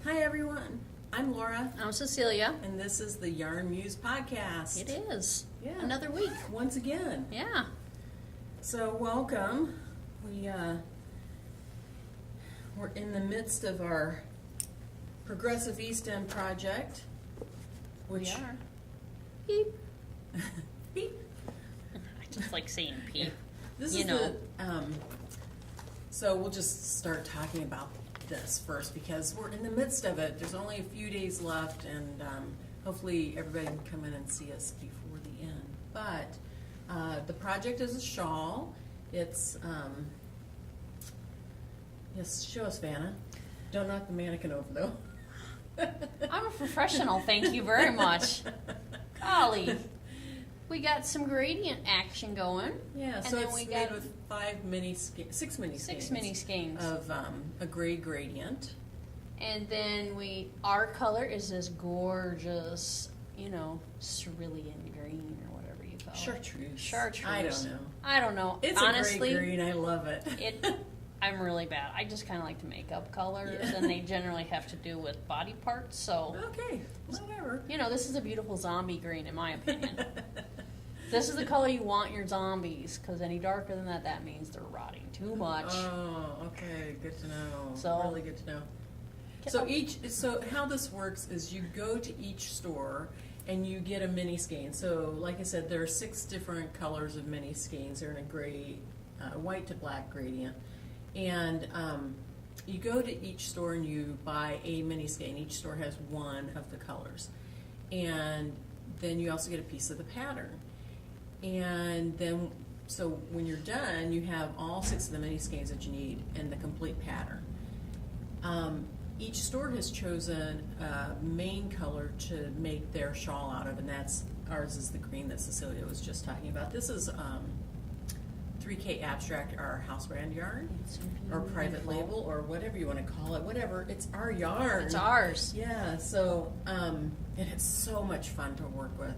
Hi everyone, I'm Laura. I'm Cecilia. And this is the Yarn Mews podcast. It is. Yeah. Another week. Once again. Yeah. So welcome. We're in the midst of our Progressive East End project. We are. Beep. Beep. I just like saying peep. This is so we'll just start talking about this first because we're in the midst of it. There's only a few days left, and hopefully everybody can come in and see us before the end. But the project is a shawl. It's yes, show us, Vanna. Don't knock the mannequin over though. I'm a professional, thank you very much. Golly. We got some gradient action going. Yeah, and so then it's we made got with six mini skeins of a gray gradient. And then our color is this gorgeous, cerulean green or whatever you call it. Chartreuse. I don't know. It's honestly, a great green. I love it. I'm really bad. I just kind of like to make up colors, and they generally have to do with body parts. So okay, whatever. This is a beautiful zombie green, in my opinion. This is the color you want your zombies, because any darker than that means they're rotting too much. Oh, okay, good to know. So, really good to know. So how this works is you go to each store and you get a mini skein. So like I said, there are 6 different colors of mini skeins. They're in a gray, white to black gradient. And you go to each store and you buy a mini skein. Each store has one of the colors. And then you also get a piece of the pattern. And then, so when you're done, you have all 6 of the mini skeins that you need and the complete pattern. Each store has chosen a main color to make their shawl out of, and ours is the green that Cecilia was just talking about. This is 3K Abstract, our house brand yarn, or private label, or whatever you want to call it. Whatever, it's our yarn. It's ours. Yeah. So, and it's so much fun to work with.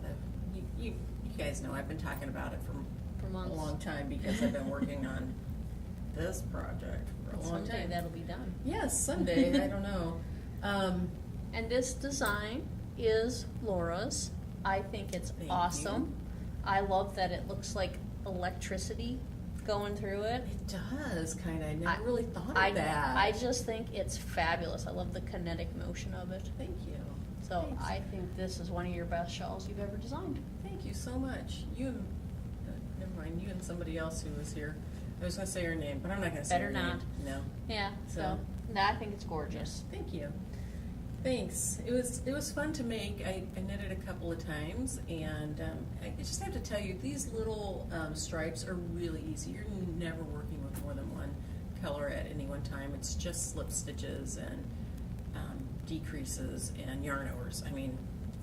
You guys know I've been talking about it for months, a long time because I've been working on this project for a long time. Someday that'll be done. Yes, someday. I don't know. And this design is Laura's. I think it's awesome. You. I love that it looks like electricity going through it. It does, kind of. I never really thought of that. I just think it's fabulous. I love the kinetic motion of it. Thank you. So Thanks. I think this is one of your best shawls you've ever designed. Thank you so much. You and, never mind, you and somebody else who was here. I was going to say her name, but I'm not going to say her name. Better not. No. Yeah, so I think it's gorgeous. Thank you. Thanks. It was fun to make. I knitted a couple of times, and I just have to tell you, these little stripes are really easy. You're never working with more than one color at any one time. It's just slip stitches and decreases and yarn overs. I mean,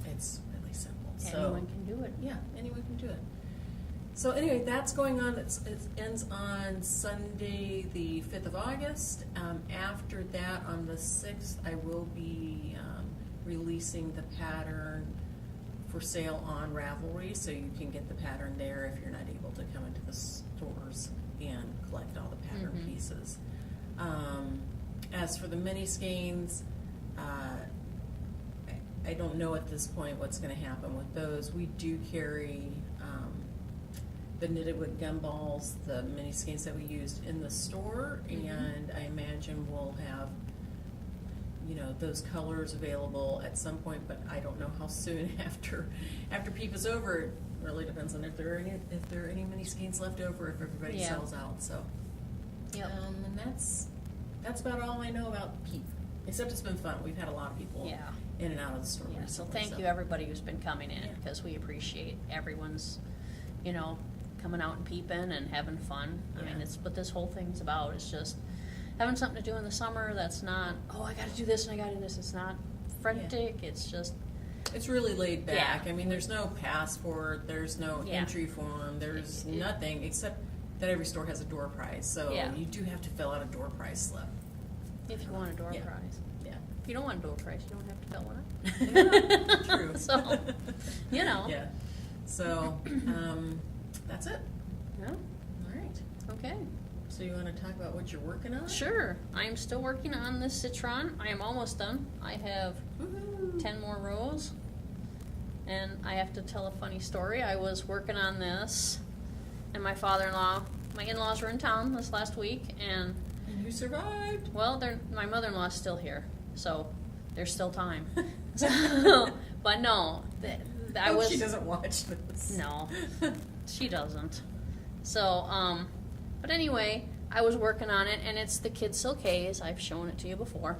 it's really simple. Anyone can do it. Yeah, anyone can do it. So anyway, that's going on. It ends on Sunday, the 5th of August. After that, on the 6th, I will be releasing the pattern for sale on Ravelry, so you can get the pattern there if you're not able to come into the stores and collect all the pattern pieces. As for the mini skeins, I don't know at this point what's going to happen with those. We do carry the knitted with gumballs, the mini skeins that we used in the store, and I imagine we'll have those colors available at some point, but I don't know how soon after PEEP is over. It really depends on if there are any mini skeins left over, if everybody sells out. So and that's about all I know about PEEP, except it's been fun. We've had a lot of people in and out of the store recently. So thank you everybody who's been coming in, because we appreciate everyone's coming out and peeping and having fun. I mean, it's what this whole thing's about. It's just having something to do in the summer that's not, I gotta do this and I gotta do this. It's not frantic. It's just, it's really laid back. I mean, there's no passport, there's no entry form, there's nothing except that every store has a door prize. So you do have to fill out a door prize slip. If you want a door prize. Yeah. If you don't want a door prize, you don't have to fill one out. True. So, Yeah. So, that's it. Yeah. All right. Okay. So you want to talk about what you're working on? Sure. I am still working on this Citron. I am almost done. I have Woohoo. 10 more rows. And I have to tell a funny story. I was working on this, and my in-laws were in town this last week, and you survived. well, my mother-in-law's still here, so there's still time. So, but no, she doesn't watch this. No, she doesn't. So, but anyway, I was working on it, and it's the Kid Silk Haze. I've shown it to you before.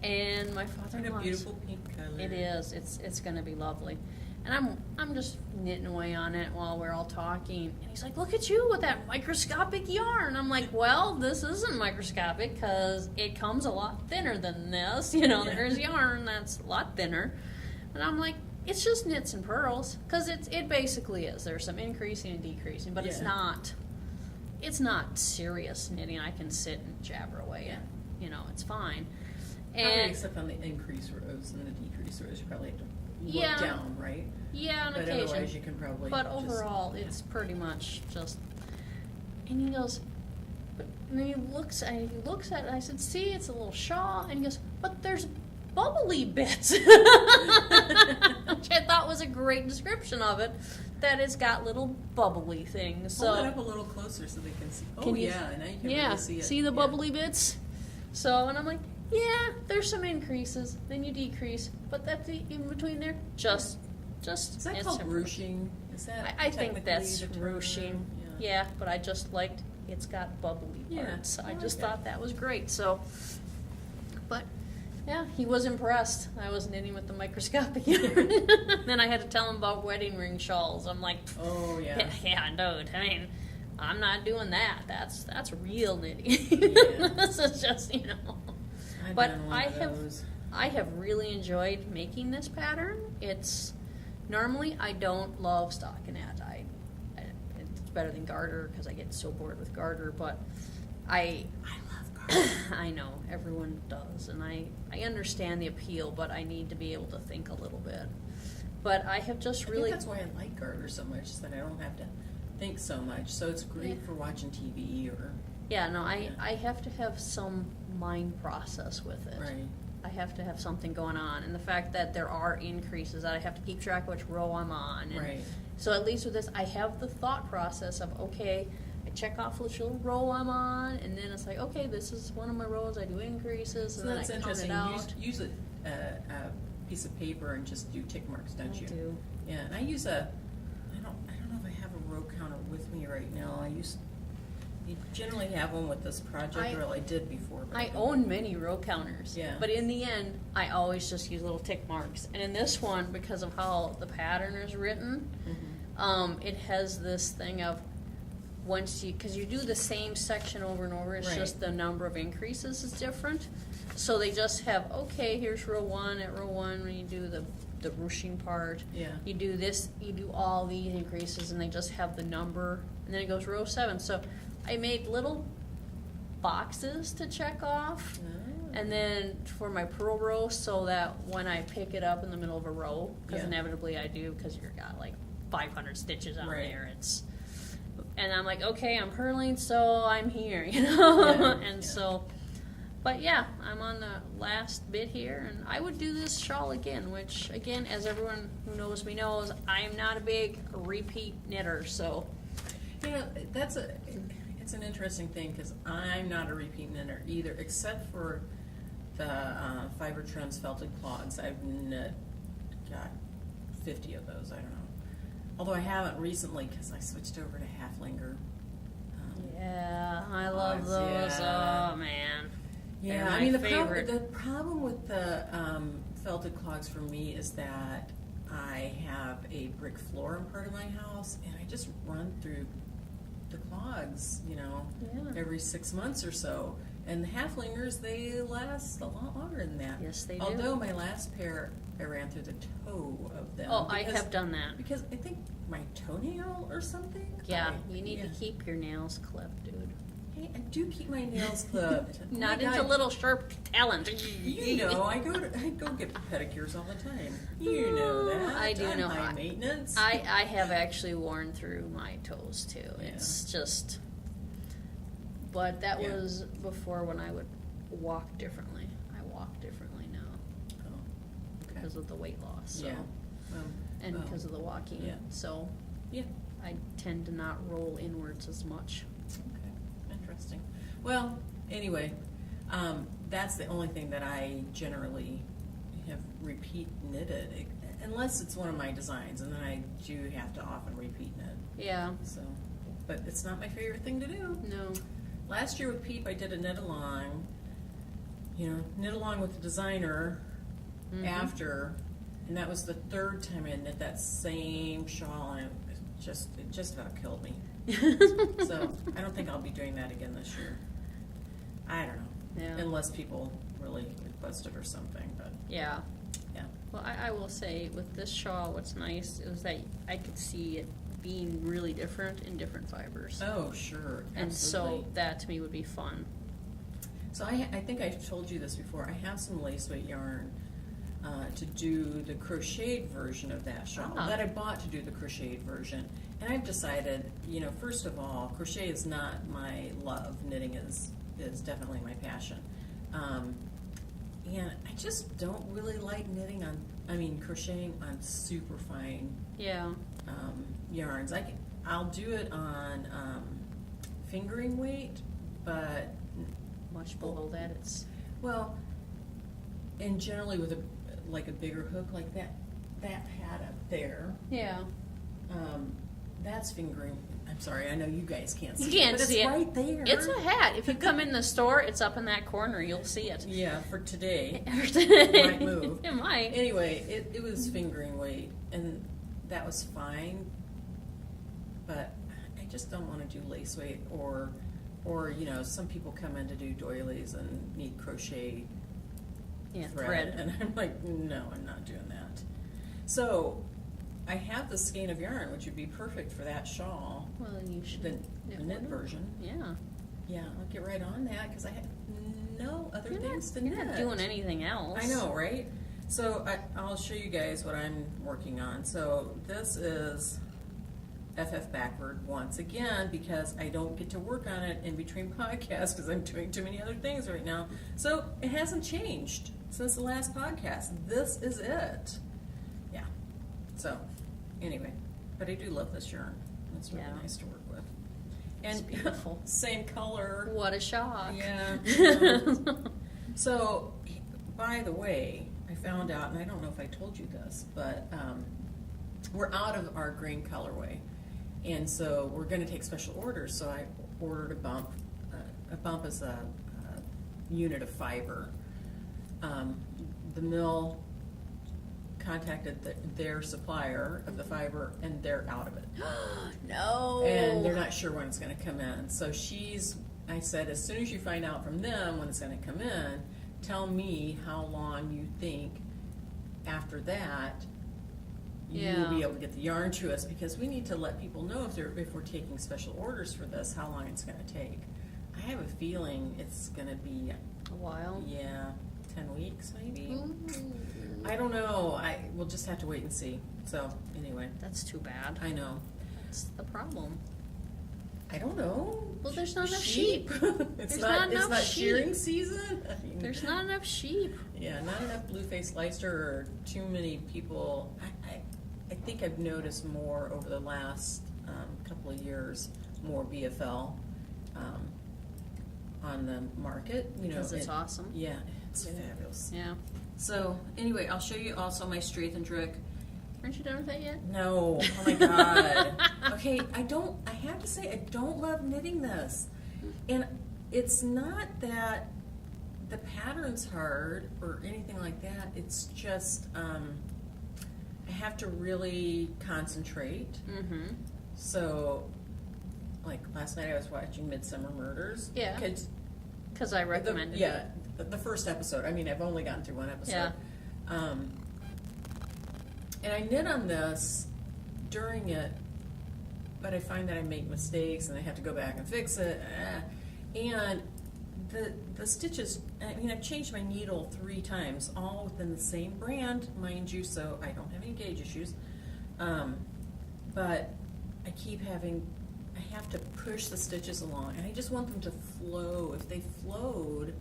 And my father-in-law. What a beautiful pink color. It is. It's going to be lovely. And I'm just knitting away on it while we're all talking. And he's like, "Look at you with that microscopic yarn." I'm like, "Well, this isn't microscopic because it comes a lot thinner than this. You know, there's yarn that's a lot thinner." And I'm like, "It's just knits and purls because it basically is. There's some increasing and decreasing, but it's not serious knitting. I can sit and jabber away and, you know, it's fine." Probably except on the increase rows and the decrease rows, you probably have to look down, right? Yeah, on but occasion. Otherwise you can probably. But overall, it's pretty much just. And he goes, and then he looks at it. I said, "See, it's a little shawl." And he goes, "But there's bubbly bits," which I thought was a great description of it. That it's got little bubbly things. So hold it up a little closer so they can see. Oh, can you, yeah, now you can really see it. See the bubbly bits? So, and I'm like, yeah, there's some increases, then you decrease, but that's in between there, just. Is that called ruching? Is that I think that's ruching. Yeah, but I just liked it's got bubbly parts. I just thought that was great. So, but yeah, he was impressed. I was knitting with the microscopic yarn. Then I had to tell him about wedding ring shawls. I'm like, oh yeah, dude. I mean, I'm not doing that. That's real knitting. This is just, you know. But I have really enjoyed making this pattern. It's normally I don't love stockinette. It's better than garter because I get so bored with garter. But I love garter. I know everyone does, and I understand the appeal, but I need to be able to think a little bit. But I have just really. I think that's why I like garter so much, is that I don't have to think so much. So it's great for watching TV or. Yeah, no, I have to have some mind process with it. Right. I have to have something going on, and the fact that there are increases, that I have to keep track of which row I'm on. And right. So at least with this, I have the thought process of, okay, I check off which little row I'm on, and then it's like, okay, this is one of my rows, I do increases, so and then that's I count interesting. it out. Use a piece of paper and just do tick marks, don't you? I do. Yeah, and I use I don't know if I have a row counter with me right now. You generally have one with this project, or I did before. But I own many row counters, yeah. But in the end, I always just use little tick marks. And in this one, because of how the pattern is written, it has this thing of because you do the same section over and over, it's just the number of increases is different. So they just have, okay, here's row 1. At row 1, when you do the ruching part, you do this, you do all these increases, and they just have the number, and then it goes row 7. So I made little boxes to check off, and then for my purl row, so that when I pick it up in the middle of a row, because inevitably I do, because you've got like 500 stitches on there, and I'm like, okay, I'm purling, so I'm here, you know, so, but yeah, I'm on the last bit here, and I would do this shawl again, which, again, as everyone who knows me knows, I'm not a big repeat knitter, so. You know, it's an interesting thing, because I'm not a repeat knitter either, except for the Fiber Trends felted clogs. I've got 50 of those, I don't know. Although I haven't recently, because I switched over to Halflinger. Yeah, I love those. Oh, man. Yeah, I mean, the problem with the felted clogs for me is that I have a brick floor in part of my house, and I just run through the clogs, you know, every 6 months or so. And the Halflingers, they last a lot longer than that. Yes, they do. Although my last pair, I ran through the toe of them. Oh, I have done that. Because I think my toenail or something? Yeah, you need to keep your nails clipped, dude. Hey, I do keep my nails clipped. Not into little sharp talons. You know, I go get pedicures all the time. You know that. I do know. High maintenance. I have actually worn through my toes too. It's just but that Yeah. was before when I would walk differently. I walk differently now Oh, okay. because of the weight loss. So. Yeah. And oh, because of the walking. yeah. So Yeah. I tend to not roll inwards as much. Okay, interesting. Well, anyway, that's the only thing that I generally have repeat knitted, unless it's one of my designs, and then I do have to often repeat knit. Yeah. So, but it's not my favorite thing to do. No. Last year with Peep, I did a knit along. Knit along with the designer after, and that was the third time I knit that same shawl, and it just about killed me. So I don't think I'll be doing that again this year. I don't know. Yeah. Unless people really request it or something, but Yeah. yeah. Well, I will say with this shawl, what's nice is that I could see it being really different in different fibers. Oh, sure. And Absolutely. so that to me would be fun. So I think I've told you this before. I have some lace weight yarn to do the crocheted version of that shawl that I bought to do the crocheted version. And I've decided, first of all, crochet is not my love. Knitting is definitely my passion. And I just don't really like crocheting on super fine Yeah. yarns. I'll do it on fingering weight, but Much below that, it's and generally with a bigger hook like that pad up there, yeah. that's fingering. I'm sorry, I know you guys can't see You can't it, but see it's it. right there. It's a hat. If you come in the store, it's up in that corner. You'll see it. Yeah, for today. It might move. It might. Anyway, it was fingering weight, and that was fine, but I just don't want to do lace weight or some people come in to do doilies and need crochet thread, and I'm like, no, I'm not doing that. So I have the skein of yarn, which would be perfect for that shawl. Well, then you should The knit one. version. Yeah. Yeah, I'll get right on that because I have no other things to knit. You're not doing anything else. I know, right? So I'll show you guys what I'm working on. So this is FF Backward once again because I don't get to work on it in between podcasts because I'm doing too many other things right now. So it hasn't changed since the last podcast. This is it. Yeah. So anyway, but I do love this yarn. It's really nice to work with. And It's beautiful. Same color. What a shock. Yeah. So, by the way, I found out, and I don't know if I told you this, but we're out of our green colorway. And so we're going to take special orders. So I ordered a bump. A bump is a unit of fiber. The mill contacted their supplier of the fiber, and they're out of it. No. And they're not sure when it's going to come in. So I said, as soon as you find out from them when it's going to come in, tell me how long you think after that you'll be able to get the yarn to us, because we need to let people know if we're taking special orders for this, how long it's going to take. I have a feeling it's going to be a while. Yeah, 10 weeks maybe. Ooh. I don't know. We'll just have to wait and see. So anyway, That's too bad. I know. That's the problem. I don't know. Well, there's not enough sheep. It's There's not not enough it's not sheep. shearing season. I mean, There's not enough sheep. Yeah, not enough blue-faced Leicester, or too many people. I think I've noticed more over the last couple of years, more BFL on the market. Because it's awesome. Yeah, it's fabulous. Yeah. So anyway, I'll show you also my Strath and Drick. Aren't you done with that yet? No, oh my God. Okay, I have to say, I don't love knitting this. And it's not that the pattern's hard or anything like that. It's just, I have to really concentrate. Mm-hmm. So, like last night I was watching Midsummer Murders. Yeah. Because I recommended it. The first episode. I mean, I've only gotten through one episode. Yeah. And I knit on this during it, but I find that I make mistakes and I have to go back and fix it. And the stitches, I mean, I've changed my needle 3 times, all within the same brand, mind you, so I don't have any gauge issues. But I keep having, I have to push the stitches along, and I just want them to flow. If they flowed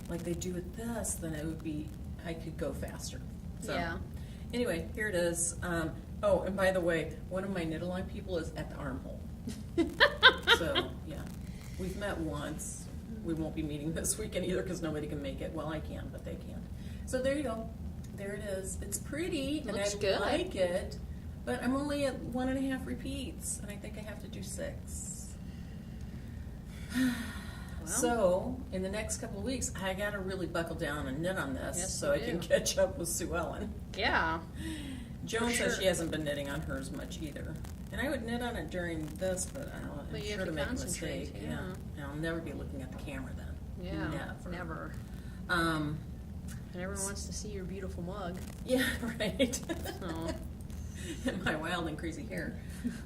like they do with this, then it would be, I could go faster. So, Yeah. anyway, here it is. Oh, and by the way, one of my knit-along people is at the armhole. So, yeah, we've met once. We won't be meeting this weekend either because nobody can make it. Well, I can, but they can't. So there you go. There it is. It's pretty, and Looks I good. like it, but I'm only at 1.5 repeats, and I think I have to do 6. So, in the next couple of weeks, I got to really buckle down and knit on this Yes, so you I can do. catch up with Sue Ellen. Yeah. Joan For says sure. she hasn't been knitting on hers much either. And I would knit on it during this, but I'm But you sure have to to make a concentrate, mistake. yeah. And I'll never be looking at the camera then. Yeah. Never. And everyone wants to see your beautiful mug. Yeah, right. So. And my wild and crazy hair.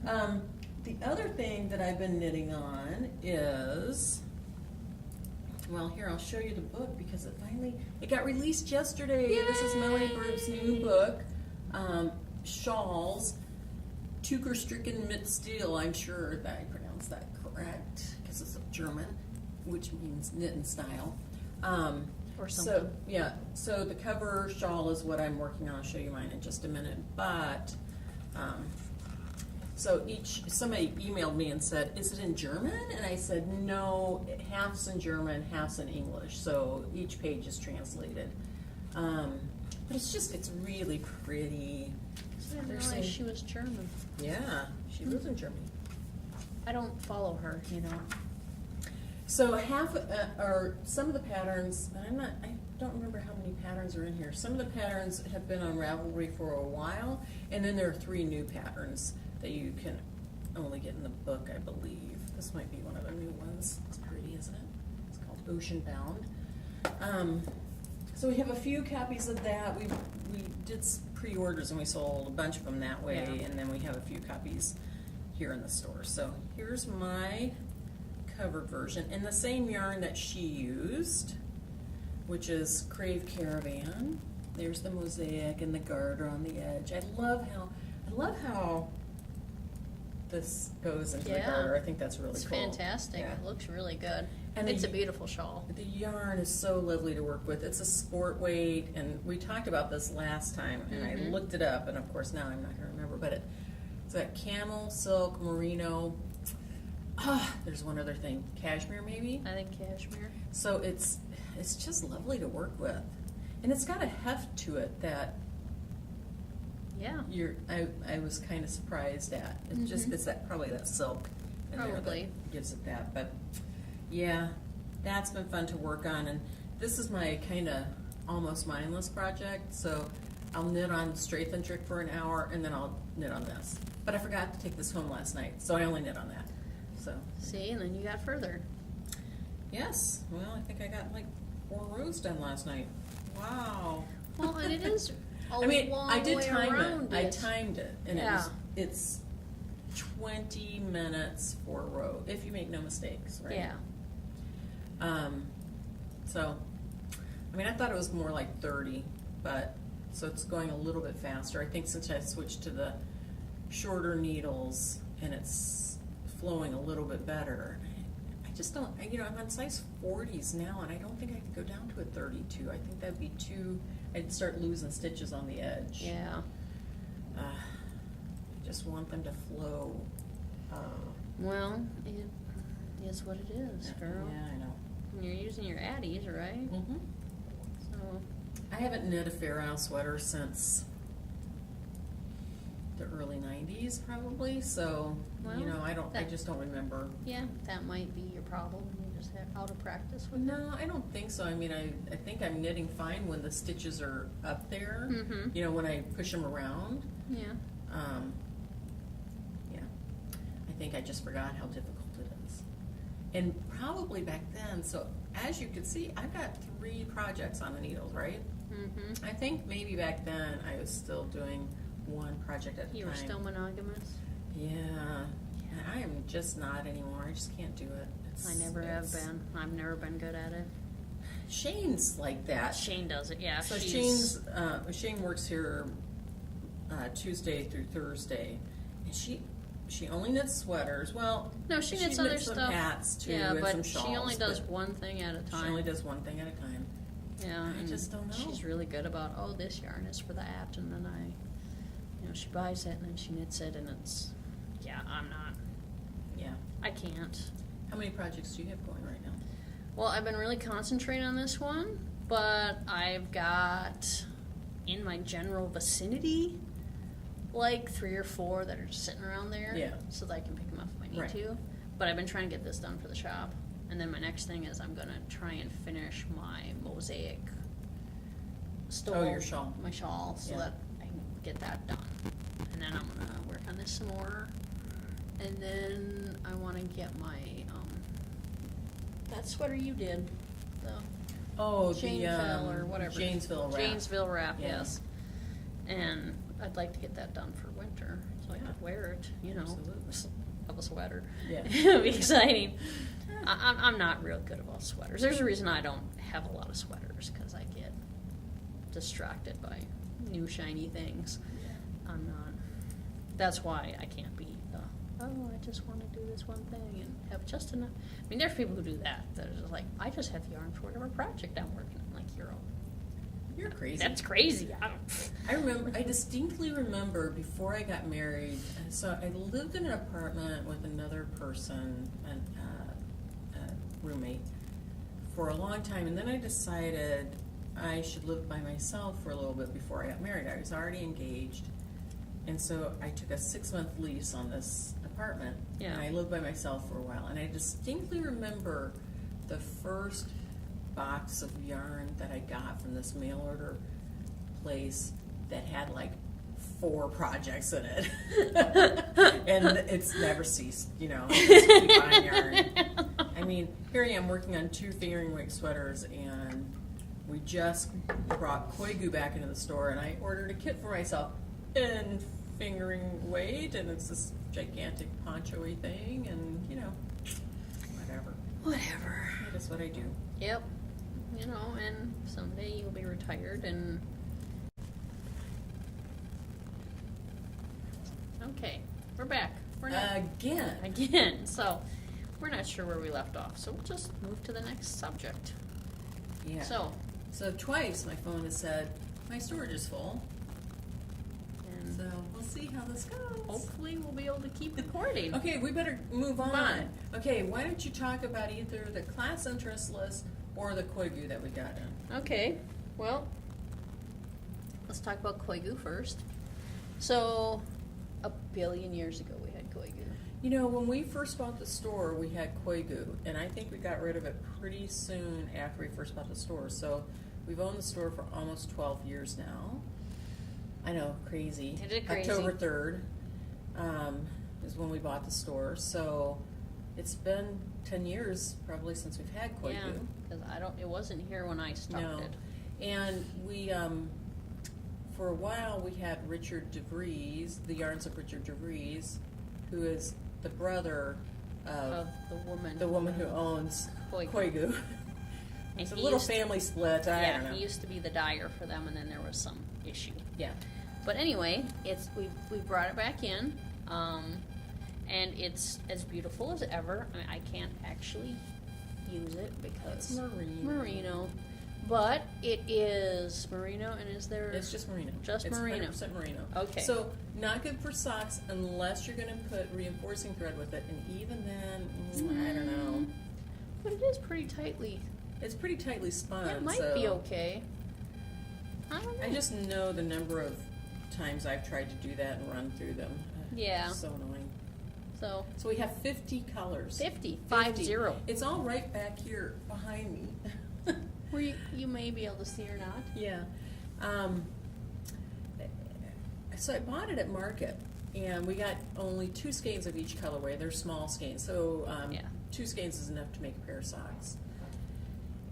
The other thing that I've been knitting on is, well, here, I'll show you the book because it got released yesterday. Yay! This is Melanie Bird's new book, Shawls, Tucher-Stricken mit Stil. I'm sure that I pronounced that correct because it's German, which means knit in style. Or something. So, yeah, so the cover shawl is what I'm working on. I'll show you mine in just a minute. But, so somebody emailed me and said, is it in German? And I said, no, half's in German, half's in English. So each page is translated. But it's really pretty. I didn't There's realize some- she was German. Yeah, she lives in Germany. I don't follow her, you know. So or some of the patterns, and I don't remember how many patterns are in here. Some of the patterns have been on Ravelry for a while, and then there are 3 new patterns that you can only get in the book, I believe. This might be one of the new ones. It's pretty, isn't it? It's called Ocean Bound. So we have a few copies of that. We did pre-orders and we sold a bunch of them that way, Yeah. and then we have a few copies here in the store. So here's my cover version in the same yarn that she used, which is Crave Caravan. There's the mosaic and the garter on the edge. I love how this goes into the Yeah. garter. I think that's really It's cool. fantastic. Yeah. It looks really good. And It's the- a beautiful shawl. The yarn is so lovely to work with. It's a sport weight, and we talked about this last time, and I Mhm. looked it up, and of course now I'm not going to remember, but it's got camel, silk, merino. There's one other thing, cashmere maybe. I think cashmere. So it's just lovely to work with, and it's got a heft to it that Yeah. I was kind of surprised at. It's that probably that silk in there Probably. that gives it that. But yeah, that's been fun to work on, and this is my kind of almost mindless project. So I'll knit on Strafe and Trick for an hour, and then I'll knit on this. But I forgot to take this home last night, so I only knit on that. So See, and then you got further. yes, well, I think I got like 4 rows done last night. Wow. Well, and it is a I mean, long I did way time around it. I timed it, and Yeah. it's 20 minutes for a row if you make no mistakes, right? Yeah. So, I mean, I thought it was more like 30, but so it's going a little bit faster. I think since I switched to the shorter needles and it's flowing a little bit better. I just don't, I'm on size 40s now, and I don't think I could go down to a 32. I think that'd be too, I'd start losing stitches on the edge. Yeah. I just want them to flow. Well, it is what it is, girl. Yeah, I know. And you're using your addies, right? Mm-hmm. So, I haven't knit a Fair Isle sweater since the early 90s, probably. So, Well, I just don't remember. yeah, that might be your problem. You just have out of practice with it. No, I don't think so. I mean, I think I'm knitting fine when the stitches are up there. Mhm. When I push them around. Yeah. Yeah. I think I just forgot how difficult it is. And probably back then, so as you can see, I've got 3 projects on the needles, right? Mm-hmm. I think maybe back then I was still doing 1 project at a You time. were still monogamous? Yeah. I am just not anymore. I just can't do it. I never have been. I've never been good at it. Shane's like that. Shane does it, yeah. So she's, Shane works here Tuesday through Thursday, and she only knits sweaters. Well, No, she knits other some stuff. hats too, Yeah, and but some shawls. she only does but one thing at a time. She only does one thing at a time. Yeah, I and just don't know. she's really good about, oh, this yarn is for that, and then she buys it and then she knits it, and it's, yeah, I'm not. Yeah. I can't. How many projects do you have going right now? Well, I've been really concentrating on this one, but I've got in my general vicinity like 3 or 4 that are just sitting around there, Yeah. so that I can pick them up if I need Right. to. But I've been trying to get this done for the shop, and then my next thing is I'm gonna try and finish my mosaic stole. Oh, your shawl. My shawl, so Yeah. that I can get that done, and then I'm gonna work on this some more, and then I want to get my that sweater you did, the Oh, Janesville or whatever. Janesville wrap. Janesville wrap, Yeah. yes. And I'd like to get that done for winter, so I Yeah. could wear it, Absolutely. Of a sweater. Yeah. It'll be exciting. I'm not real good about sweaters. There's a reason I don't have a lot of sweaters, because I get distracted by new shiny things. I'm not. That's why I can't be I just want to do this one thing and have just enough. I mean, there's people who do that. They're just like, I just have yarn for whatever project I'm working on. Like, You're crazy. That's crazy. I don't. I distinctly remember before I got married, so I lived in an apartment with another person, a roommate, for a long time, and then I decided I should live by myself for a little bit before I got married. I was already engaged, and so I took a 6-month lease on this apartment, Yeah. and I lived by myself for a while, and I distinctly remember the first box of yarn that I got from this mail order place that had like 4 projects in it. And it's never ceased, I just keep buying yarn. I mean, here I am working on 2 fingering weight sweaters, and we just brought Koigu back into the store, and I ordered a kit for myself in fingering weight, and it's this gigantic poncho-y thing, and whatever. Whatever. That is what I do. Yep. And someday you'll be retired and... Okay, we're back. We're not... Again. So, we're not sure where we left off, so we'll just move to the next subject. Yeah. So twice my phone has said, my storage is full. and So we'll see how this goes. hopefully we'll be able to keep recording. Okay, we better move on. Move on. Okay, why don't you talk about either the class interest list or the Koigu that we got in? Okay, well, let's talk about Koigu first. So, a billion years ago we had Koigu. When we first bought the store, we had Koigu, and I think we got rid of it pretty soon after we first bought the store. So we've owned the store for almost 12 years now. I know, crazy. It is crazy. October 3rd is when we bought the store. So it's been 10 years probably since we've had Koigu. Yeah, because it wasn't here when I started. No. And we, for a while, we had Richard DeVries, the Yarns of Richard DeVries, who is the brother of the woman who owns Koigu. Koigu. And It's a he little used- family split. I don't know. he used to be the dyer for them, and then there was some issue. Yeah. But anyway, we brought it back in, and it's as beautiful as ever. I mean, I can't actually use it because It's merino. But it is merino, and is there? It's just merino. Just it's merino. 100% merino. Okay. So not good for socks unless you're going to put reinforcing thread with it, and even then, I don't know. But it is pretty tightly. It's pretty tightly spun. It might so be okay. I don't know. I just know the number of times I've tried to do that and run through them. Yeah. It's so annoying. So So we have 50 colors. 50. It's all right back here behind me. Where you may be able to see or not. Yeah. So I bought it at Market, and we got only 2 skeins of each colorway. They're small skeins, so Yeah. 2 skeins is enough to make a pair of socks.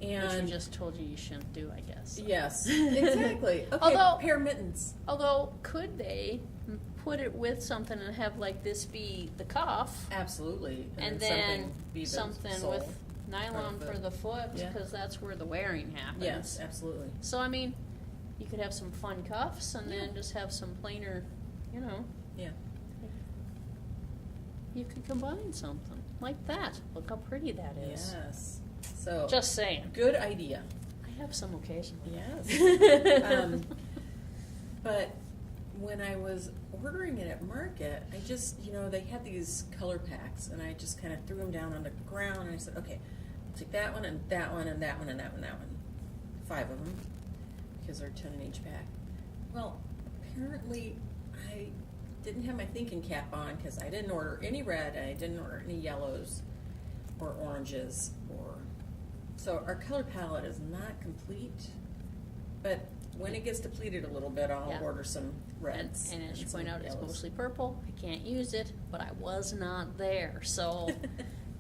Which And we just told you shouldn't do, I guess. yes, exactly. Okay, Although- pair of mittens. Although, could they put it with something and have like this be the cuff, Absolutely. and something then be the something sole. with nylon Or for the foot, Yeah. because that's where the wearing happens. Yes, absolutely. So I mean, you could have some fun cuffs and Yeah. then just have some plainer, Yeah. you could combine something like that. Look how pretty that is. Yes. So Just saying. good idea. I have some occasionally. Yes. But when I was ordering it at Market, I just, they had these color packs, and I just kind of threw them down on the ground, and I said, okay, I'll take that one, and that one, and that one, and that one, and that one. 5 of them, because they're 10 in each pack. Well, apparently I didn't have my thinking cap on, because I didn't order any red, and I didn't order any yellows or oranges, so our color palette is not complete, but when it gets depleted a little bit, I'll order some reds. And as you some point out, yellows. it's mostly purple. I can't use it, but I was not there. So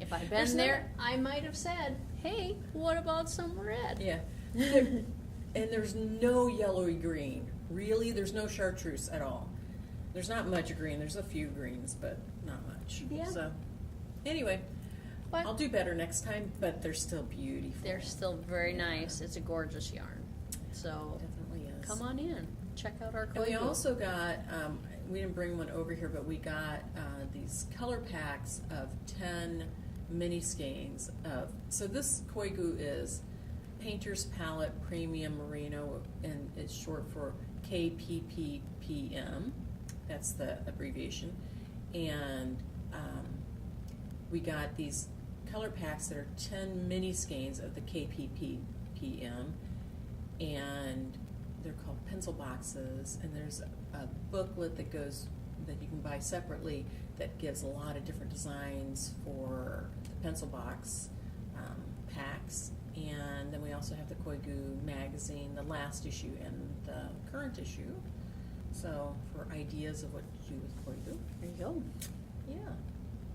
if I'd been there, I might have said, hey, what about some red? Yeah. And there's no yellowy green. Really, there's no chartreuse at all. There's not much green. There's a few greens, but not much. Yeah. So anyway, But I'll do better next time, but they're still beautiful. they're still very nice. It's a gorgeous yarn. So Definitely is. come on in. Check out our And we Koibu. also got, we didn't bring one over here, but we got these color packs of 10 mini skeins of, so this Koigu is Painter's Palette Premium Merino, and it's short for KPPPM. That's the abbreviation. And we got these color packs that are 10 mini skeins of the KPPPM, and they're called pencil boxes, and there's a booklet that you can buy separately that gives a lot of different designs for the pencil box packs. And then we also have the Koigu magazine, the last issue and the current issue, so for ideas of what to do with Koigu. There you go. Yeah,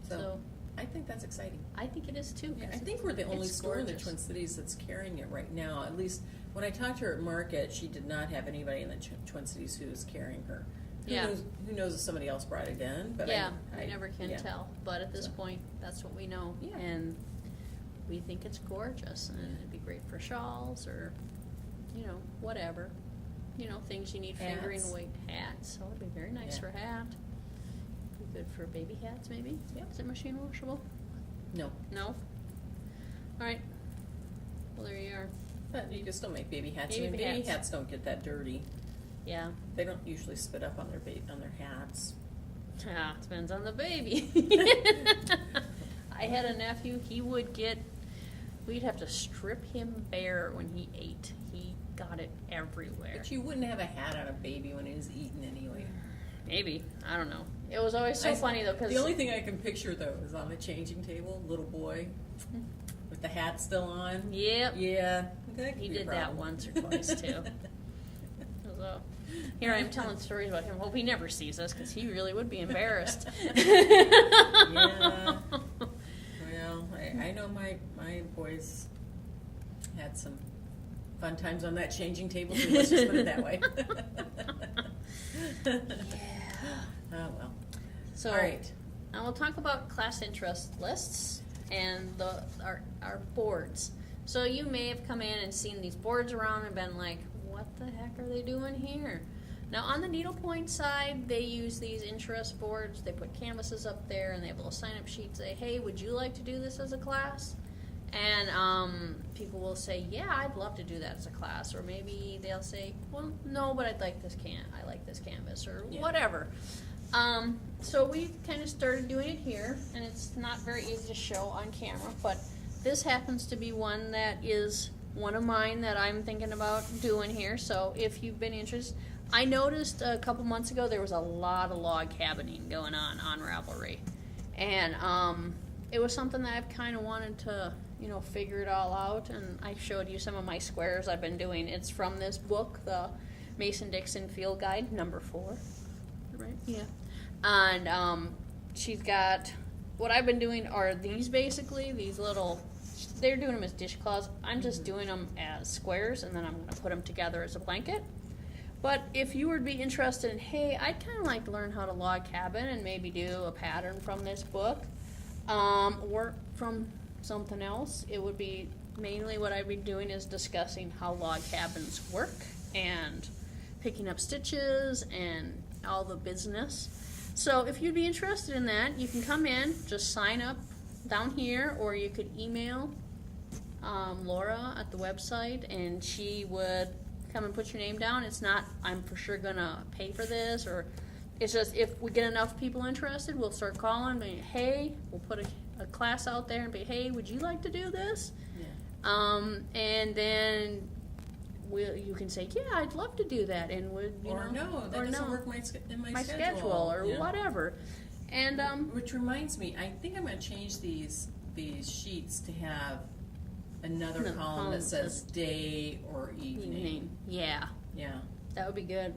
so I think that's exciting. I think it is too. I think we're the only it's store in the gorgeous. Twin Cities that's carrying it right now. At least when I talked to her at Market, she did not have anybody in the Twin Cities who was carrying her. Who knows if somebody else brought it in? But Yeah, I I never can tell. But at this point, that's what we know. Yeah. And we think it's gorgeous, and it'd be great for shawls or, whatever. Things you need fingering Hats. weight. Hats. So it'd be very nice Yeah. for a hat. Be good for baby hats, maybe. Yep. Is it machine washable? No, No. All right. Well, there you are. but you can still make baby hats. Baby Baby hats. hats don't get that dirty. Yeah. They don't usually spit up on their hats. Ah, depends on the baby. I had a nephew. We'd have to strip him bare when he ate. He got it everywhere. But you wouldn't have a hat on a baby when he was eating anyway. Maybe. I don't know. It was always so funny though, because the only thing I can picture though is on the changing table, little boy with the hat still on. Yep. Yeah, that could He be a did that problem. once or twice too. So here I am telling stories about him. Hope he never sees us because he really would be embarrassed. Yeah. Well, I know my boys had some fun times on that changing table, so let's just put it that way. Oh well. So, All right. now we'll talk about class interest lists and our boards. So you may have come in and seen these boards around and been like, what the heck are they doing here? Now on the needlepoint side, they use these interest boards. They put canvases up there and they have a little sign-up sheet say, hey, would you like to do this as a class? And people will say, yeah, I'd love to do that as a class. Or maybe they'll say, well, no, but I like this canvas or whatever. So we kind of started doing it here, and it's not very easy to show on camera, but this happens to be one that is one of mine that I'm thinking about doing here. So if you've been interested, I noticed a couple months ago there was a lot of log cabining going on Ravelry, and it was something that I've kind of wanted to figure it all out, and I showed you some of my squares I've been doing. It's from this book, the Mason-Dixon Field Guide, number 4. Right? Yeah. And she's got, what I've been doing are these basically, these little, they're doing them as dishcloths. I'm just doing them as squares, and then I'm going to put them together as a blanket. But if you would be interested in, hey, I'd kind of like to learn how to log cabin and maybe do a pattern from this book, or from something else, it would be mainly what I'd be doing is discussing how log cabins work and picking up stitches and all the business. So if you'd be interested in that, you can come in, just sign up down here, or you could email Laura at the website, and she would come and put your name down. It's not, I'm for sure gonna pay for this, or it's just if we get enough people interested, we'll start calling, being, hey, we'll put a class out there and be, hey, would you like to do this? Yeah. And then you can say, yeah, I'd love to do that, and would you or know, no, that or doesn't no, work in my schedule, or yeah. whatever. And which reminds me, I think I'm going to change these sheets to have another column that says day or evening. Yeah, Yeah. that would be good.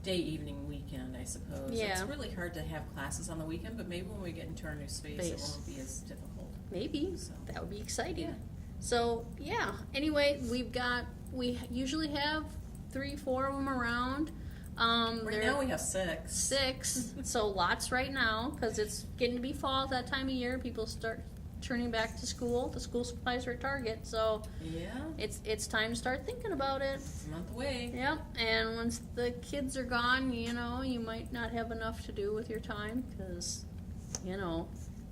Day, evening, weekend, I suppose. Yeah. It's really hard to have classes on the weekend, but maybe when we get into our new space. It won't be as difficult. Maybe. So. That would be exciting. Yeah. So, yeah. Anyway, we usually have 3-4 of them around. Right now we have 6. 6. So lots right now, because it's getting to be fall at that time of year. People start turning back to school. The school supplies are at Target, so yeah, it's time to start thinking about it. It's a month away. Yep, and once the kids are gone, you might not have enough to do with your time, because,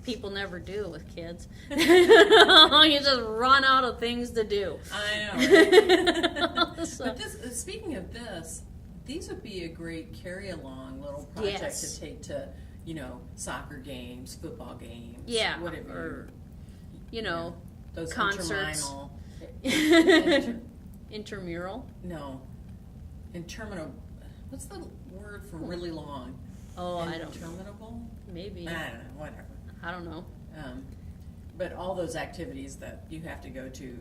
people never do with kids. You just run out of things to do. I know, right? So, But speaking of this, these would be a great carry-along little project yes. to take to, soccer games, football games. yeah, whatever. or, those concerts. Intramural? No. Interminable. What's the word for really long? Oh, I don't know. Interminable? Maybe. I don't know, whatever. I don't know. But all those activities that you have to go to,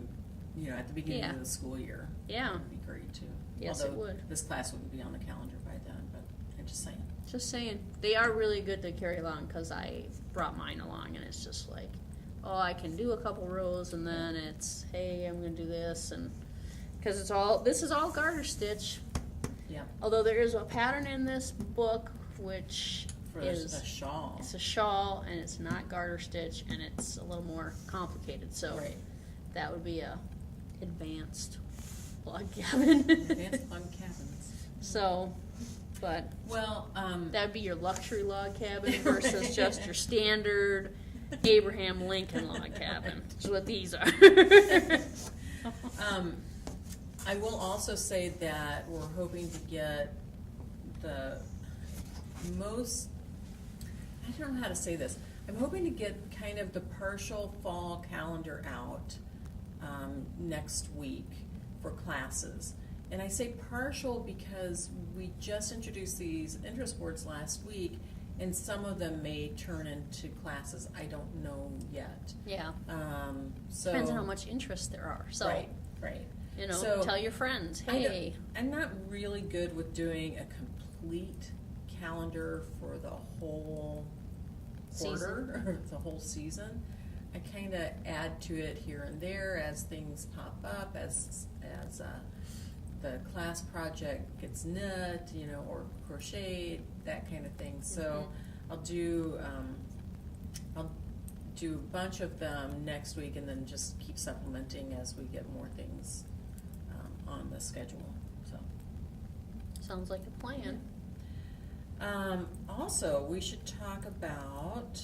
at the beginning of the school year. Yeah. Would be great too. Yes, Although it would. This class wouldn't be on the calendar by then, but I'm just saying. Just saying. They are really good to carry along, because I brought mine along, and it's just like, oh, I can do a couple rows, and then it's, hey, I'm going to do this, and because this is all garter stitch. Yeah. Although there is a pattern in this book, which is a shawl. It's a shawl, and it's not garter stitch, and it's a little more complicated. So Right. that would be a advanced log cabin. Advanced log cabins. So, but Well, that would be your luxury log cabin versus just your standard Abraham Lincoln log cabin. That's what these are. I will also say that we're hoping to get the most, I don't know how to say this. I'm hoping to get kind of the partial fall calendar out next week for classes. And I say partial because we just introduced these interest boards last week, and some of them may turn into classes. I don't know yet. Yeah. So Depends on how much interest there are. So, right. So, tell your friends, hey. I'm not really good with doing a complete calendar for the whole quarter or the whole season. I kind of add to it here and there as things pop up, as the class project gets knit, or crocheted, that kind of thing. So I'll do a bunch of them next week, and then just keep supplementing as we get more things on the schedule. So Sounds like a plan. Also, we should talk about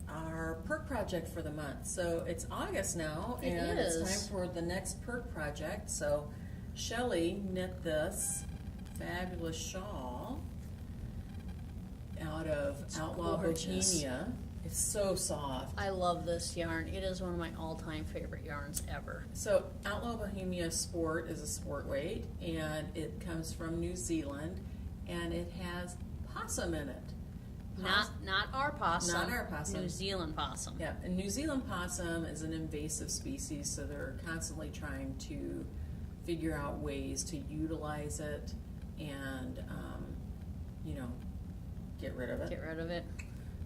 our perk project for the month. So it's August now, and it's time for the next perk project. So Shelley knit this fabulous shawl out of Outlaw Bohemia. It's so soft. I love this yarn. It is one of my all-time favorite yarns ever. So Outlaw Bohemia Sport is a sport weight, and it comes from New Zealand, and it has possum in it. Not our possum. Not our possum. New Zealand possum. Yeah, and New Zealand possum is an invasive species, so they're constantly trying to figure out ways to utilize it and, get rid of it. Get rid of it.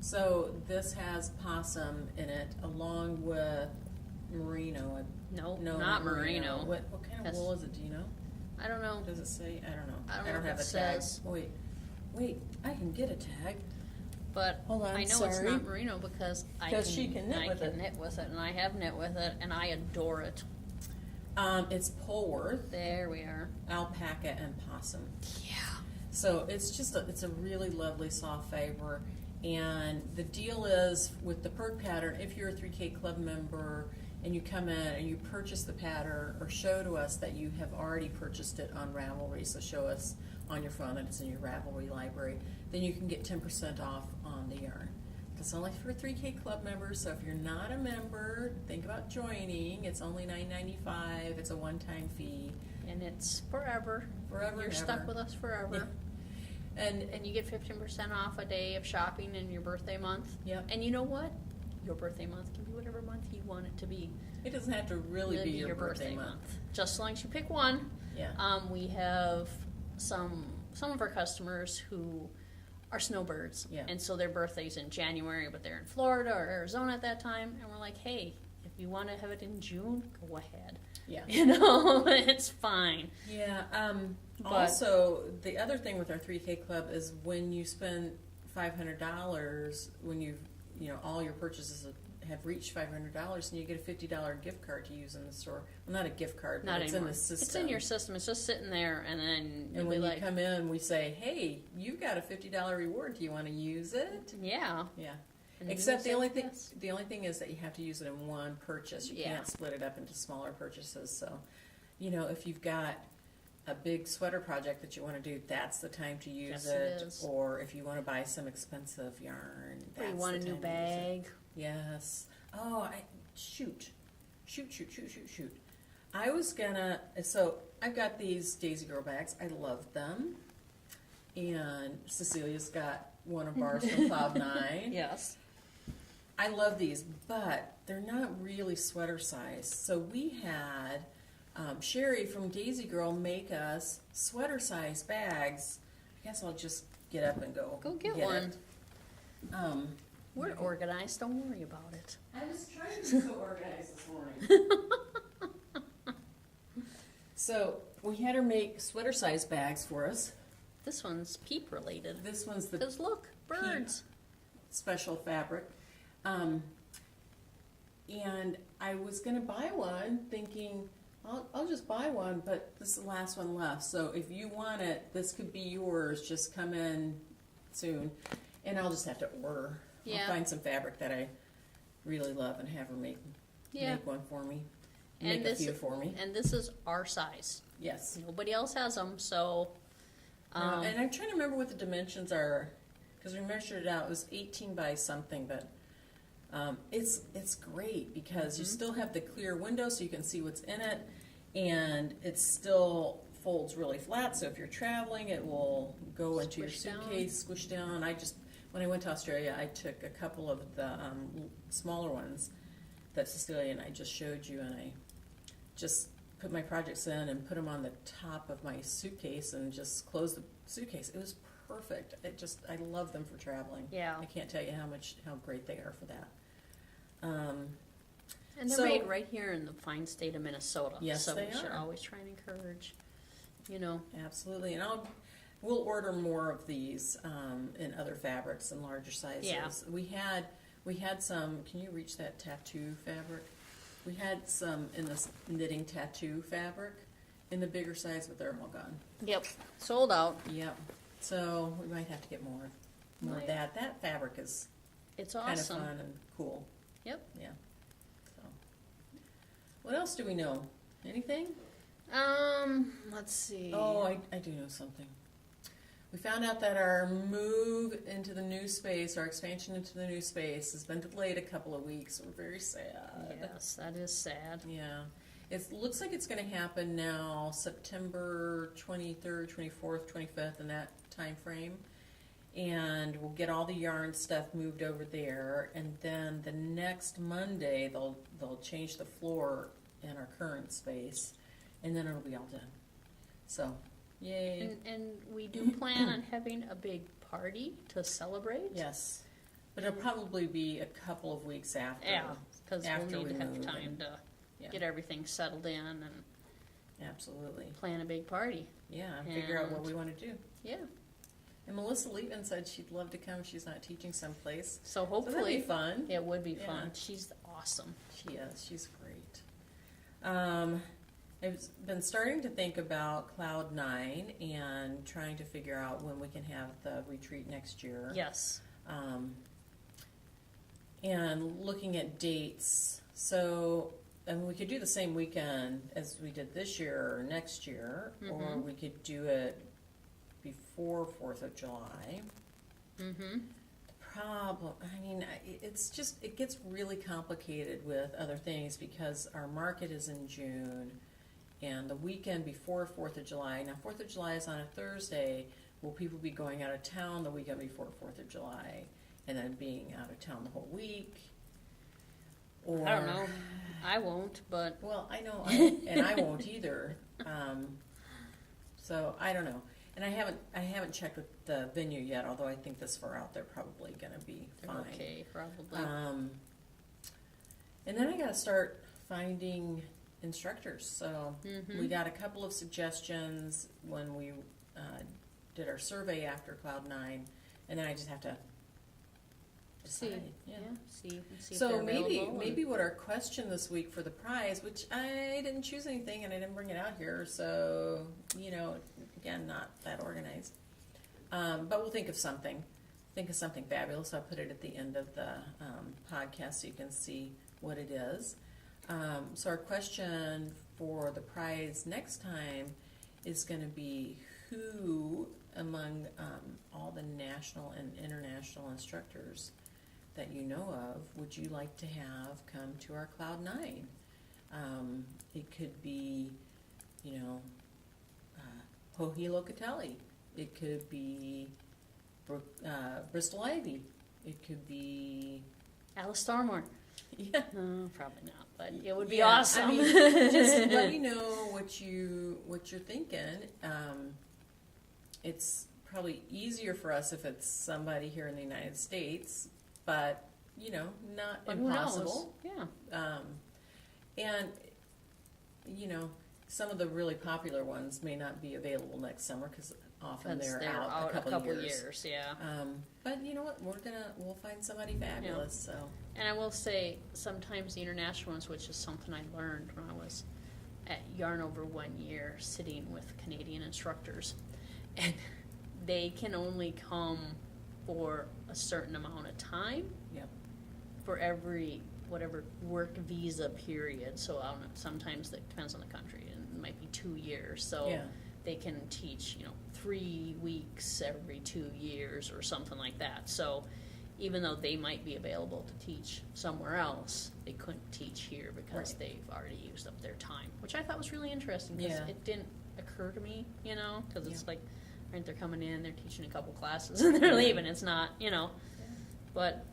So this has possum in it, along with merino. No, not merino. What kind of wool is it? Do you know? I don't know. Does it say? I don't know. I don't know have if a it tag. says. Wait, I can get a tag. But Hold on, I know it's not merino because she can knit with it. knit with it, and I have knit with it, and I adore it. It's Polworth, There we are. alpaca, and possum. Yeah. So it's a really lovely soft fiber. And the deal is with the perk pattern, if you're a 3K Club member and you come in and you purchase the pattern or show to us that you have already purchased it on Ravelry, so show us on your phone that it's in your Ravelry library, then you can get 10% off on the yarn. It's only for 3K Club members, so if you're not a member, think about joining. It's only $9.95. It's a one-time fee. And it's forever. Forever. You're stuck with us forever. Yeah. And you get 15% off a day of shopping in your birthday month. Yep. And you know what? Your birthday month can be whatever month you want it to be. It doesn't have to really be your birthday month. Just as long as you pick one. Yeah. We have some of our customers who are snowbirds. Yeah. And so their birthday's in January, but they're in Florida or Arizona at that time. And we're like, hey, if you want to have it in June, go ahead. Yeah. You know, it's fine. Yeah. But- Also, the other thing with our 3K Club is when you spend $500, when all your purchases have reached $500, and you get a $50 gift card to use in the store. Well, not a gift card, but Not it's anymore. in the system. It's in your system. It's just sitting there, and then you'll And be when like, you come in, we say, "Hey, you got a $50 reward. Do you want to use it?" yeah. Yeah. And Except the you only say thing, yes. the only thing is that you have to use it in one purchase. You Yeah. can't split it up into smaller purchases. So, if you've got a big sweater project that you want to do, that's the time to use Yes, it it. is. Or if you want to buy some expensive yarn, Or that's you want a the new time to use it. bag. Yes. Oh, shoot. I was gonna, so I've got these Daisy Girl bags. I love them. And Cecilia's got one of ours from Cloud9. Yes. I love these, but they're not really sweater size. So we had Sherry from Daisy Girl make us sweater size bags. I guess I'll just get up and go. Go get one. It. We're organized. Don't worry about it. I was trying to be so organized this morning. So we had her make sweater size bags for us. This one's peep related. This one's the Because look, birds. special fabric. And I was going to buy one thinking, I'll just buy one, but this is the last one left. So if you want it, this could be yours. Just come in soon. And I'll just have to order. Yeah. I'll find some fabric that I really love and have her make one for me. And Make a few for me. And this is our size. Yes. Nobody else has them, so. And I'm trying to remember what the dimensions are, because we measured it out. It was 18 by something, but it's great because you still have the clear window so you can see what's in it, and it still folds really flat. So if you're traveling, it will go into your Squish down. suitcase, squish down. When I went to Australia, I took a couple of the smaller ones that Cecilia and I just showed you, and I just put my projects in and put them on the top of my suitcase and just closed the suitcase. It was perfect. I love them for traveling. Yeah. I can't tell you how great they are for that. And they're So- made right here in the fine state of Minnesota. Yes, so they we should are. always try and encourage, Absolutely, and we'll order more of these in other fabrics and larger sizes. Yeah. We had some. Can you reach that tattoo fabric? We had some in this knitting tattoo fabric in the bigger size, but they're all gone. Yep, sold out. Yep. So we might have to get more of Right. that. That fabric is It's kind of awesome. fun and cool. Yep. Yeah. So, what else do we know? Anything? Let's see. Oh, I do know something. We found out that our move into the new space, our expansion into the new space, has been delayed a couple of weeks. We're very sad. Yes, that is sad. Yeah. It looks like it's going to happen now, September 23rd, 24th, 25th, in that time frame. And we'll get all the yarn stuff moved over there. And then the next Monday, they'll change the floor in our current space. And then it'll be all done. So, yay. And we do plan on having a big party to celebrate. Yes. But it'll probably be a couple of weeks after. Yeah, because we'll after need we to have move time and- to Yeah. get everything settled in and Absolutely. plan a big party. Yeah, and figure out what And- we want to do. Yeah. And Melissa Levin said she'd love to come. She's not teaching someplace. So So that'd hopefully be fun. it would be Yeah. fun. She's awesome. She is. She's great. I've been starting to think about Cloud 9 and trying to figure out when we can have the retreat next year. Yes. And looking at dates. So, and we could do the same weekend as we did this year or next year, or we could do it before 4th of July. Mm-hmm. Problem, I mean, it gets really complicated with other things because our market is in June and the weekend before 4th of July. Now, 4th of July is on a Thursday. Will people be going out of town the weekend before 4th of July and then being out of town the whole week? Or, I don't know. I won't, but. Well, I know, and I won't either. So I don't know. And I haven't checked with the venue yet, although I think this far out they're probably going to be fine. Okay, probably. And then I got to start finding instructors. So we got a couple of suggestions when we did our survey after Cloud 9, and then I just have to decide. See if So they're available maybe what our question this week for the prize, which I didn't choose anything and I didn't bring it out here, so again, not that organized. But we'll think of something fabulous. I'll put it at the end of the podcast so you can see what it is. So our question for the prize next time is going to be who among all the national and international instructors that you know of would you like to have come to our Cloud 9? It could be, Hohi Locatelli. It could be Bristol Ivy. It could be Alice Starmore. Yeah. Probably not, but it would be awesome. I mean, just let me know what you're thinking. It's probably easier for us if it's somebody here in the United States, but not But impossible. Who knows? Yeah. And some of the really popular ones may not be available next summer because often they're out a couple years. Yeah. But you know what? We'll find somebody fabulous. So. And I will say, sometimes the international ones, which is something I learned when I was at Yarn over 1 year, sitting with Canadian instructors, and they can only come for a certain amount of time. Yep. For every whatever work visa period. So I don't know, sometimes that depends on the country, and it might be 2 years. So they can teach 3 weeks every 2 years or something like that. So even though they might be available to teach somewhere else, they couldn't teach here because they've already used up their time, which I thought was really interesting because it didn't occur to me, because it's like, right, they're coming in, they're teaching a couple classes, and they're leaving. It's not, but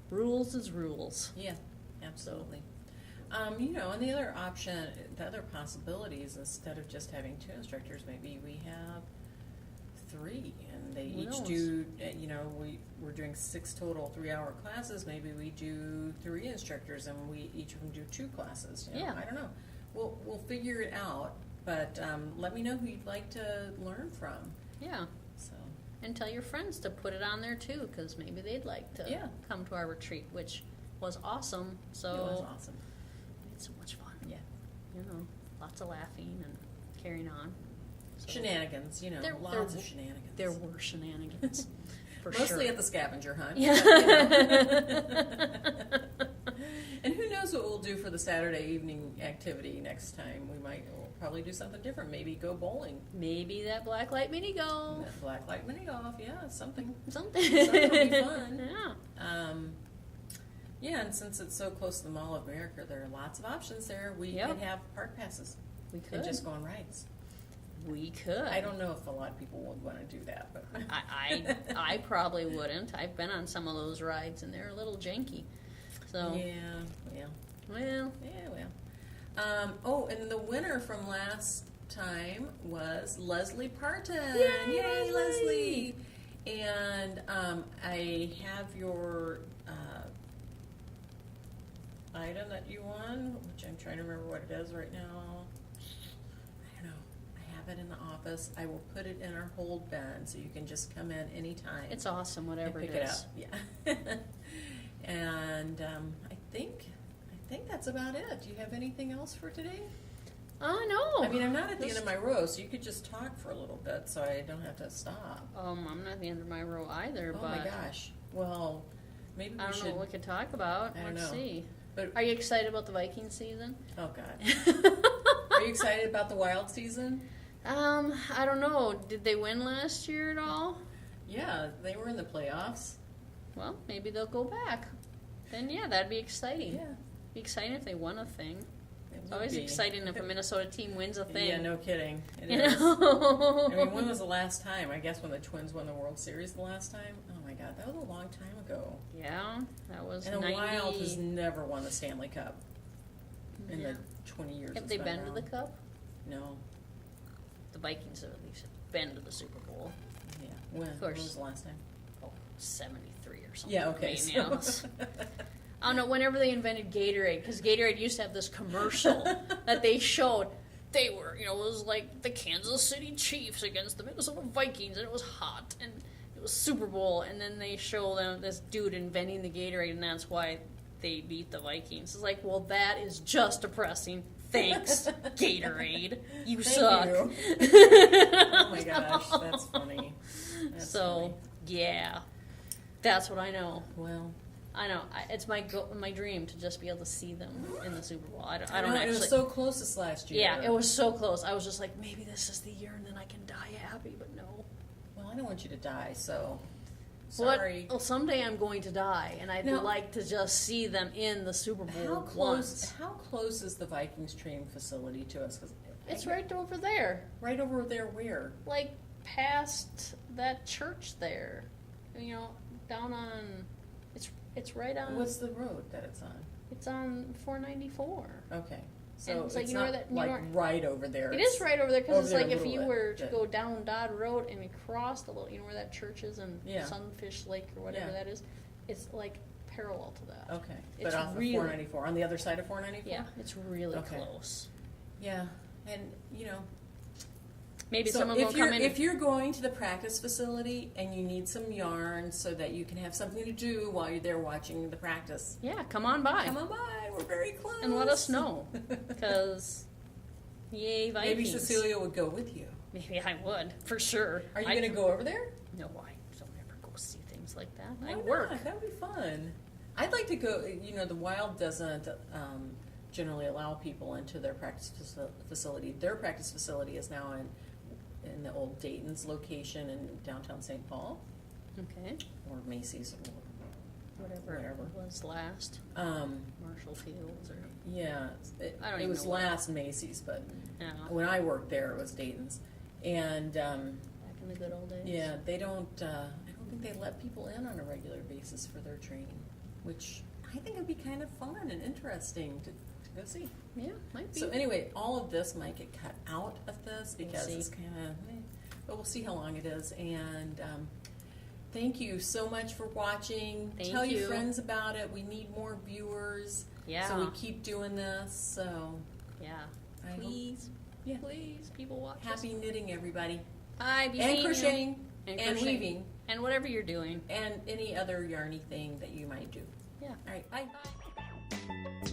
rules is rules. Yeah, absolutely. And the other option, the other possibilities, instead of just having 2 instructors, maybe we have 3, and they each do, we're doing 6 total 3-hour classes. Maybe we do 3 instructors, and we each of them do 2 classes. I don't know. We'll figure it out, but let me know who you'd like to learn from. Yeah. So. And tell your friends to put it on there too, because maybe they'd like to come to our retreat, which was awesome. So it was awesome. We had so much fun. Yeah. Lots of laughing and carrying on. So shenanigans, lots of shenanigans. There were shenanigans. Mostly at the scavenger hunt. Yeah. And who knows what we'll do for the Saturday evening activity next time. We'll probably do something different. Maybe go bowling. Maybe that blacklight mini golf. That blacklight mini golf, Something will be fun. Yeah. And since it's so close to the Mall of America, there are lots of options there. We could have park passes. We could. And just go on rides. We could. I don't know if a lot of people would want to do that, but I probably wouldn't. I've been on some of those rides and they're a little janky. So Well. And the winner from last time was Leslie Parton. Yay, Leslie! And I have your item that you won, which I'm trying to remember what it is right now. I don't know. I have it in the office. I will put it in our hold bin so you can just come in anytime. It's awesome, whatever and it pick is. it up. Yeah. And I think that's about it. Do you have anything else for today? I know. I mean, I'm not at the end of my row, so you could just talk for a little bit, so I don't have to stop. I'm not at the end of my row either, Oh but my gosh. Well, maybe I don't know what we could talk about. I don't Let's know. see. But, Are you excited about the Viking season? oh God. Are you excited about the wild season? I don't know. Did they win last year at all? Yeah, they were in the playoffs. Well, maybe they'll go back. Then yeah, that'd be exciting. Yeah. Be exciting if they won a thing. It It's would always be. exciting if a Minnesota team wins a thing. Yeah, no kidding. It You is. know? I mean, when was the last time? I guess when the Twins won the World Series the last time? Oh my God, that was a long time ago. Yeah, that was And the 90... Wild has never won the Stanley Cup in Yeah. the 20 years Have it's they been been to around. the Cup? No. The Vikings have at least been to the Super Bowl. Yeah. When? Of When course. was the last time? Oh, 73 or something. Yeah, okay. Maybe, you know, I don't know, whenever they invented Gatorade, because Gatorade used to have this commercial that they showed. They were, you know, it was like the Kansas City Chiefs against the Minnesota Vikings, and it was hot, and it was Super Bowl, and then they show them this dude inventing the Gatorade, and that's why they beat the Vikings. It's like, well, that is just depressing. Thanks, Gatorade. You Thank suck. you. Oh my gosh, that's funny. That's funny. Yeah, that's what I know. Well, I know. It's my dream to just be able to see them in the Super Bowl. I don't know, actually. it was so close this last year. Yeah, it was so close. I was just like, maybe this is the year, and then I can die happy. But no. Well, I don't want you to die, so What? sorry. Well, someday I'm going to die, and I'd Now- like to just see them in the Super Bowl once. How close is the Vikings training facility to us? 'Cause It's right over there, right over there. Where? like past that church there. You know, down on. It's right on. What's the road that it's on? It's on 494. Okay, so And it's it's like, you know not where that- you like know where- right over there. It It's is right over there because over it's there like a if little you bit, were to but- go down Dodd Road and you crossed a little, you know where that church is in Yeah. Sunfish Lake or whatever Yeah. that is. It's like parallel to that. Okay, It's but off really- of 494, on the other side of 494. Yeah, it's really Okay. close. Yeah, and you know. Maybe So someone will if come you're in. if you're going to the practice facility and you need some yarn so that you can have something to do while you're there watching the practice, Yeah, come on by come on by. We're very close. and let us know because yay Vikings. Maybe Cecilia would go with you. Maybe I would for sure. Are you I- going to go over there? No, I don't ever go see things like that. Why I not? work. That would be fun. I'd like to go. You know, the Wild doesn't generally allow people into their practice facility. Their practice facility is now in the old Dayton's location in downtown St. Paul, Okay, or Macy's, whatever Whatever. it was last Marshall Fields or yeah, I don't it even was know what- last Macy's, but yeah, when I worked there, it was Dayton's, and back in the good old days. yeah, they don't. I don't think they let people in on a regular basis for their training, which I think would be kind of fun and interesting to go see. Yeah, might be. So anyway, all of this might get cut out of this because see. it's kind of, but we'll see how long it is. And thank you so much for watching. Thank Tell your you. friends about it. We need more viewers. Yeah. So we keep doing this. So Yeah. I hope- Please, yeah. please, people watch us. Happy knitting, everybody, Bye. Be and seeing you. crocheting, And and crocheting. weaving, And whatever you're doing. and any other yarny thing that you might do. Yeah. All right, bye. Bye.